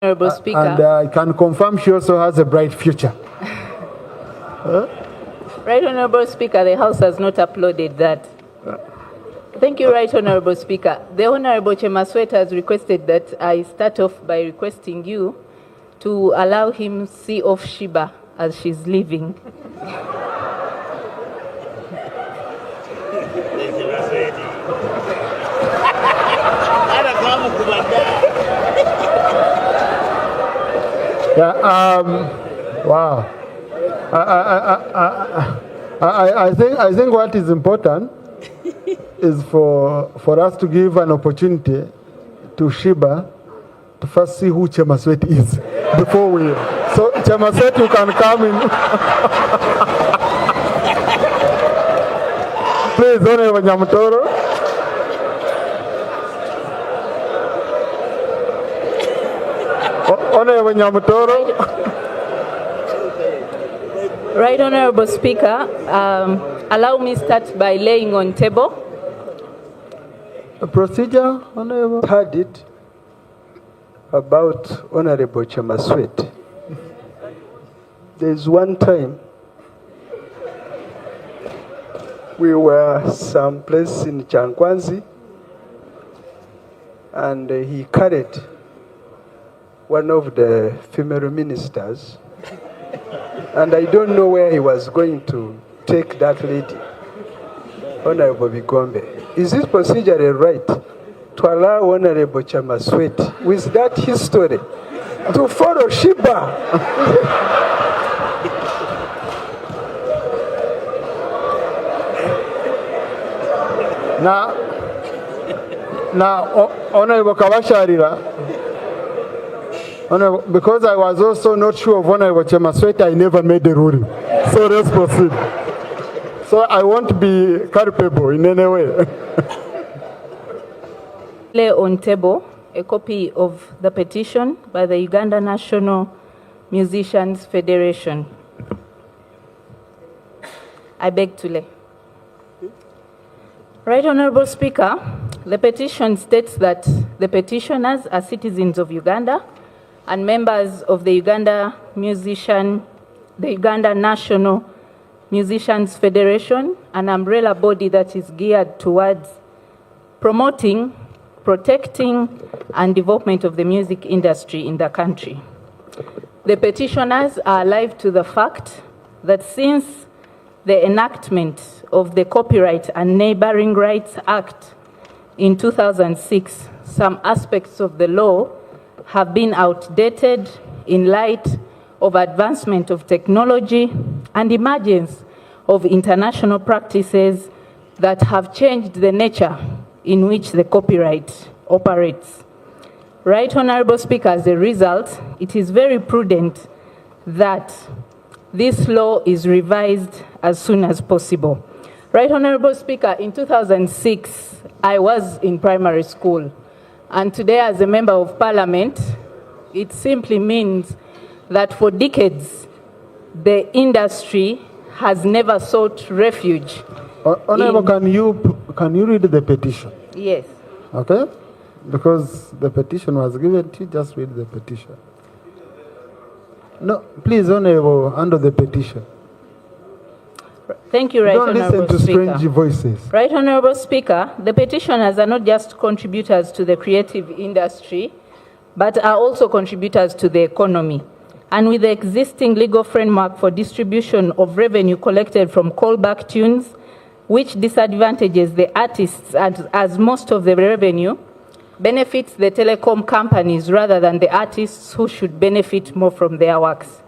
Honorable Speaker. And I can confirm she also has a bright future. Right Honorable Speaker, the House has not uploaded that. Thank you, Right Honorable Speaker. The Honorable Chemasweta has requested that I start off by requesting you to allow him see off Shiba as she's leaving. Yeah, wow. I think what is important is for us to give an opportunity to Shiba to first see who Chemaswet is before we. So Chemaswet, you can come in. Please, Honorable Nyamutooro. Honorable Nyamutooro. Right Honorable Speaker, allow me start by laying on table. A procedure, Honorable. Heard it about Honorable Chemaswet. There's one time we were someplace in Chankwanzi and he carried one of the female ministers, and I don't know where he was going to take that lady, Honorable Bigombe. Is it procedurally right to allow Honorable Chemaswet with that history to follow Shiba? Now, Honorable Kabasharira, because I was also not sure of Honorable Chemaswet, I never made the ruling. So let's proceed. So I won't be culpable in any way. Lay on table a copy of the petition by the Uganda National Musicians Federation. I beg to lay. Right Honorable Speaker, the petition states that the petitioners are citizens of Uganda and members of the Uganda National Musicians Federation, an umbrella body that is geared towards promoting, protecting, and development of the music industry in the country. The petitioners are alive to the fact that since the enactment of the Copyright and Neighboring Rights Act in 2006, some aspects of the law have been outdated in light of advancement of technology and emergence of international practices that have changed the nature in which the copyright operates. Right Honorable Speaker, as a result, it is very prudent that this law is revised as soon as possible. Right Honorable Speaker, in 2006, I was in primary school. And today, as a member of Parliament, it simply means that for decades, the industry has never sought refuge. Honorable, can you read the petition? Yes. Okay? Because the petition was given to you, just read the petition. No, please, Honorable, under the petition. Thank you, Right Honorable Speaker. Don't listen to strange voices. Right Honorable Speaker, the petitioners are not just contributors to the creative industry, but are also contributors to the economy. And with the existing legal framework for distribution of revenue collected from callback tunes, which disadvantages the artists as most of the revenue benefits the telecom companies rather than the artists who should benefit more from their works.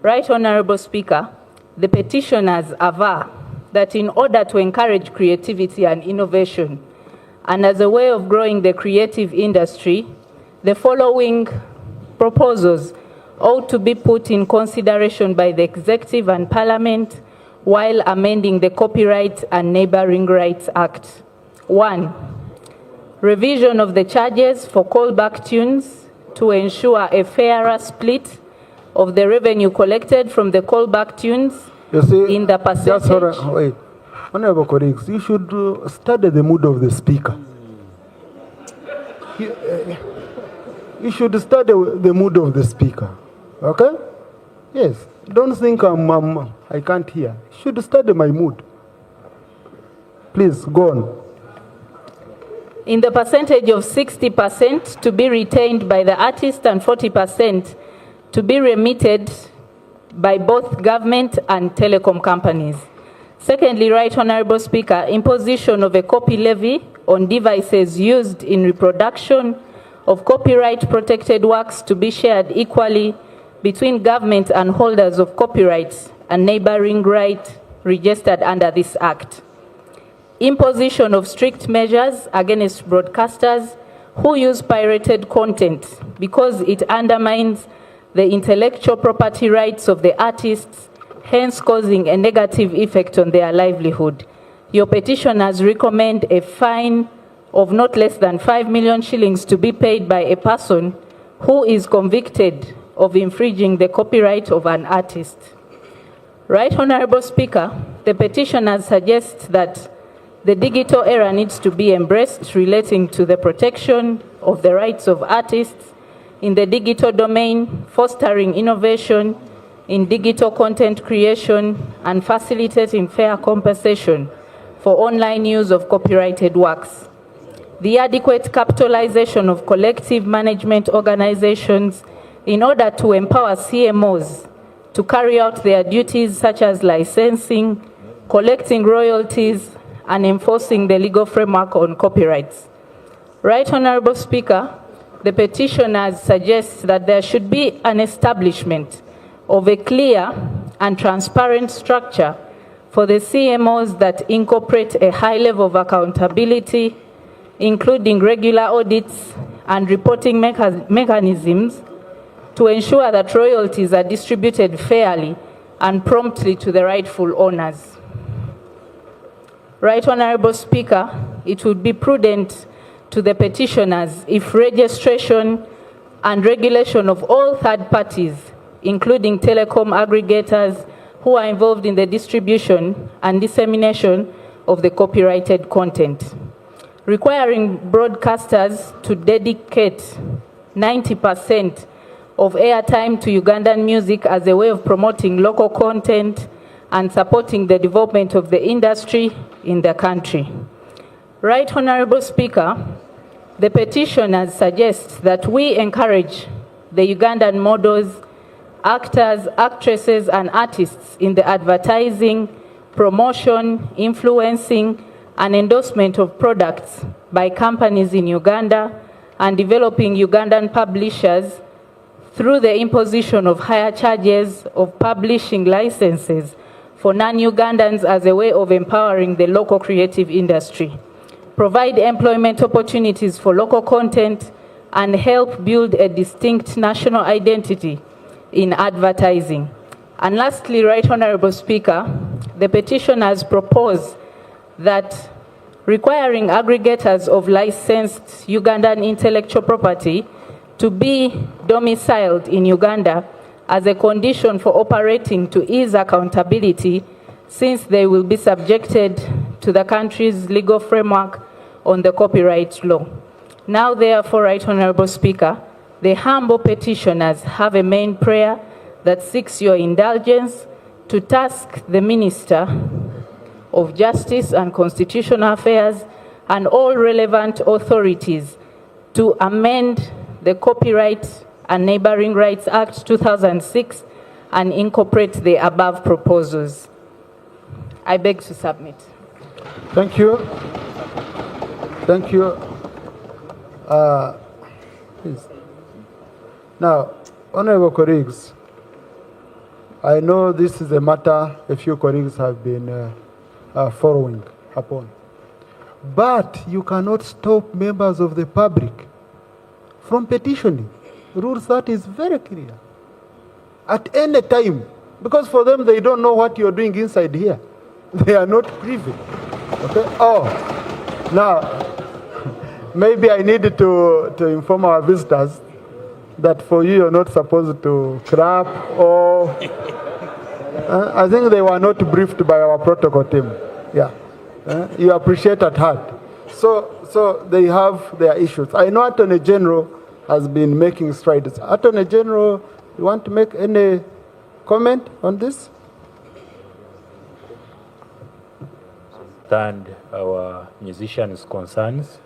Right Honorable Speaker, the petitioners aver that in order to encourage creativity and innovation, and as a way of growing the creative industry, the following proposals ought to be put in consideration by the Executive and Parliament while amending the Copyright and Neighboring Rights Act. 1. Revision of the charges for callback tunes to ensure a fairer split of the revenue collected from the callback tunes in the percentage. Wait. Honorable colleagues, you should study the mood of the speaker. you should study the mood of the speaker. Okay? Yes. Don't think I can't hear. You should study my mood. Please, go on. In the percentage of 60% to be retained by the artist and 40% to be remitted by both government and telecom companies. Secondly, Right Honourable Speaker, imposition of a copy levy on devices used in reproduction of copyright-protected works to be shared equally between government and holders of copyrights and neighbouring right registered under this Act. Imposition of strict measures against broadcasters who use pirated content because it undermines the intellectual property rights of the artists, hence causing a negative effect on their livelihood. Your petitioners recommend a fine of not less than 5 million shillings to be paid by a person who is convicted of infringing the copyright of an artist. Right Honourable Speaker, the petitioners suggest that the digital era needs to be embraced relating to the protection of the rights of artists in the digital domain, fostering innovation in digital content creation, and facilitating fair compensation for online use of copyrighted works. The adequate capitalization of collective management organizations in order to empower CMOs to carry out their duties such as licensing, collecting royalties, and enforcing the legal framework on copyrights. Right Honourable Speaker, the petitioners suggest that there should be an establishment of a clear and transparent structure for the CMOs that incorporate a high level of accountability, including regular audits and reporting mechanisms to ensure that royalties are distributed fairly and promptly to the rightful owners. Right Honourable Speaker, it would be prudent to the petitioners if registration and regulation of all third parties, including telecom aggregators who are involved in the distribution and dissemination of the copyrighted content, requiring broadcasters to dedicate 90% of airtime to Ugandan music as a way of promoting local content and supporting the development of the industry in the country. Right Honourable Speaker, the petitioners suggest that we encourage the Ugandan models, actors, actresses, and artists in the advertising, promotion, influencing, and endorsement of products by companies in Uganda and developing Ugandan publishers through the imposition of higher charges of publishing licenses for non-Ugandans as a way of empowering the local creative industry, provide employment opportunities for local content, and help build a distinct national identity in advertising. And lastly, Right Honourable Speaker, the petitioners propose that requiring aggregators of licensed Ugandan intellectual property to be domiciled in Uganda as a condition for operating to ease accountability, since they will be subjected to the country's legal framework on the copyright law. Now, therefore, Right Honourable Speaker, the humble petitioners have a main prayer that seeks your indulgence to task the Minister of Justice and Constitutional Affairs and all relevant authorities to amend the Copyright and Neighbouring Rights Act 2006 and incorporate the above proposals. I beg to submit. Thank you. Thank you. Please. Now, honourable colleagues, I know this is a matter a few colleagues have been following upon. But you cannot stop members of the public from petitioning. Rule 30 is very clear. At any time, because for them, they don't know what you're doing inside here. They are not privy. Okay? Oh, now, maybe I needed to inform our visitors that for you, you're not supposed to clap or... I think they were not briefed by our protocol team. Yeah. You appreciate at heart. So they have their issues. I know Attorney General has been making strides. Attorney General, you want to make any comment on this? Understand our musicians' concerns.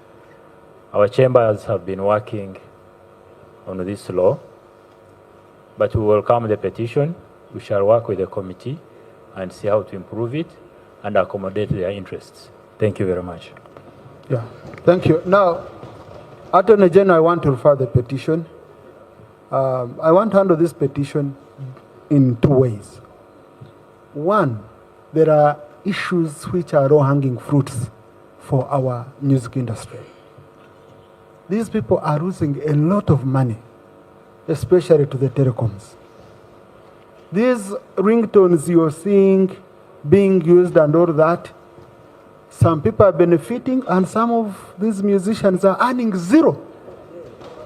Our chambers have been working on this law, but we welcome the petition. We shall work with the committee and see how to improve it and accommodate their interests. Thank you very much. Yeah, thank you. Now, Attorney General, I want to refer the petition. I want to handle this petition in two ways. One, there are issues which are low-hanging fruits for our music industry. These people are losing a lot of money, especially to the telecoms. These ringtones you're seeing being used and all that, some people are benefiting and some of these musicians are earning zero.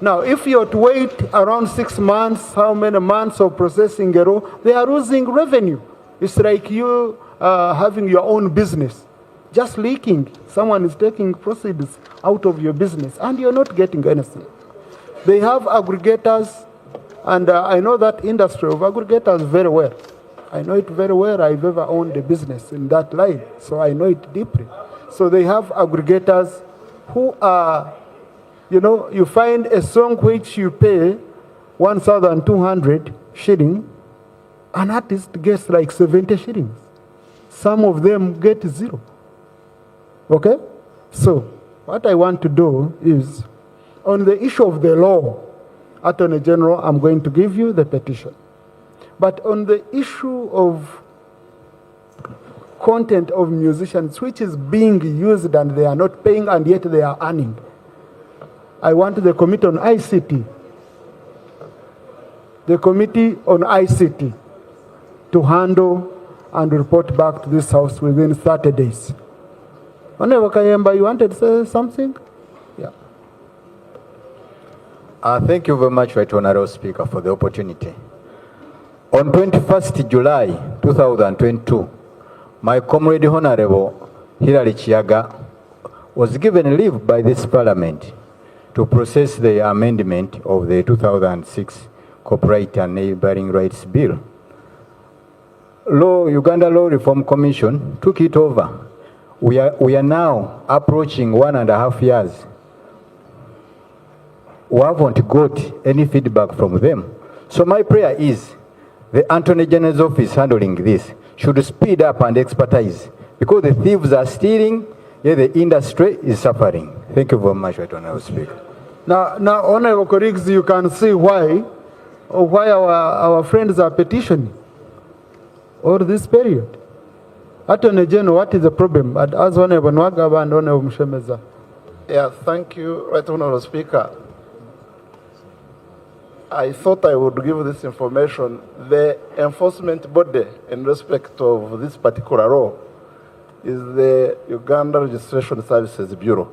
Now, if you have to wait around 6 months, how many months of processing a row, they are losing revenue. It's like you having your own business, just leaking. Someone is taking proceeds out of your business and you're not getting anything. They have aggregators, and I know that industry of aggregators very well. I know it very well. I've ever owned a business in that line, so I know it deeply. So they have aggregators who are, you know, you find a song which you pay 1,200 shilling, an artist gets like 70 shillings. Some of them get zero. Okay? So, what I want to do is, on the issue of the law, Attorney General, I'm going to give you the petition. But on the issue of content of musicians, which is being used and they are not paying and yet they are earning, I want the Committee on ICT, to handle and report back to this House within 30 days. Honorable Kayemba, you wanted to say something? Yeah. Thank you very much, Right Honorable Speaker, for the opportunity. On 21st July 2022, my comrade Honorable Hilary Chiaga was given leave by this Parliament to process the amendment of the 2006 Copyright and Neighboring Rights Bill. Uganda Law Reform Commission took it over. We are now approaching 1.5 years. We haven't got any feedback from them. So my prayer is the Attorney General's office handling this should speed up and expertise, because the thieves are stealing, yet the industry is suffering. Thank you very much, Right Honorable Speaker. Now, honorable colleagues, you can see why our friends are petitioning over this period. Attorney General, what is the problem? As Honorable Nwagaba and Honorable Mshemeza. Yeah, thank you, Right Honorable Speaker. I thought I would give this information. The enforcement body in respect of this particular law is the Uganda Registration Services Bureau.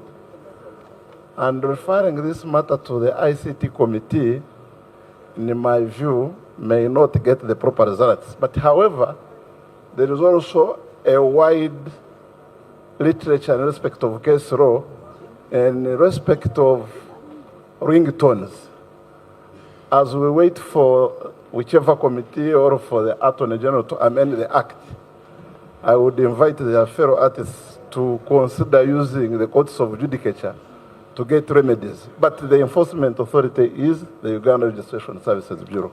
And referring this matter to the ICT committee, in my view, may not get the proper results. But however, there is also a wide literature in respect of case law and in respect of ringtones. As we wait for whichever committee or for the Attorney General to amend the Act, I would invite their fellow artists to consider using the courts of judicature to get remedies. But the enforcement authority is the Uganda Registration Services Bureau.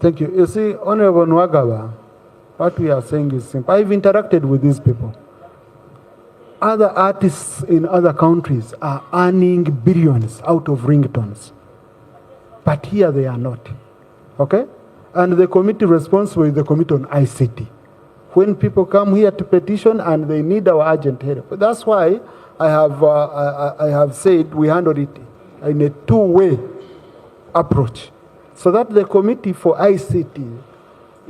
Thank you. You see, Honorable Nwagaba, what we are saying is simple. I've interacted with these people. Other artists in other countries are earning billions out of ringtones. But here they are not. Okay? And the committee responsible is the Committee on ICT. When people come here to petition and they need our urgent help. That's why I have said we handle it in a two-way approach, so that the Committee for ICT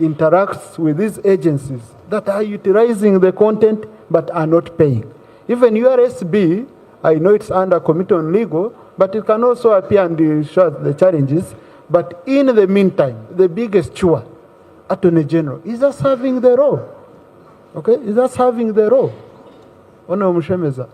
interacts with these agencies that are utilizing the content but are not paying. Even URSB, I know it's under Committee on Legal, but it can also appear and show the challenges. But in the meantime, the biggest chore, Attorney General, is just having the role. Okay? Is just having the role. Honorable Mshemeza.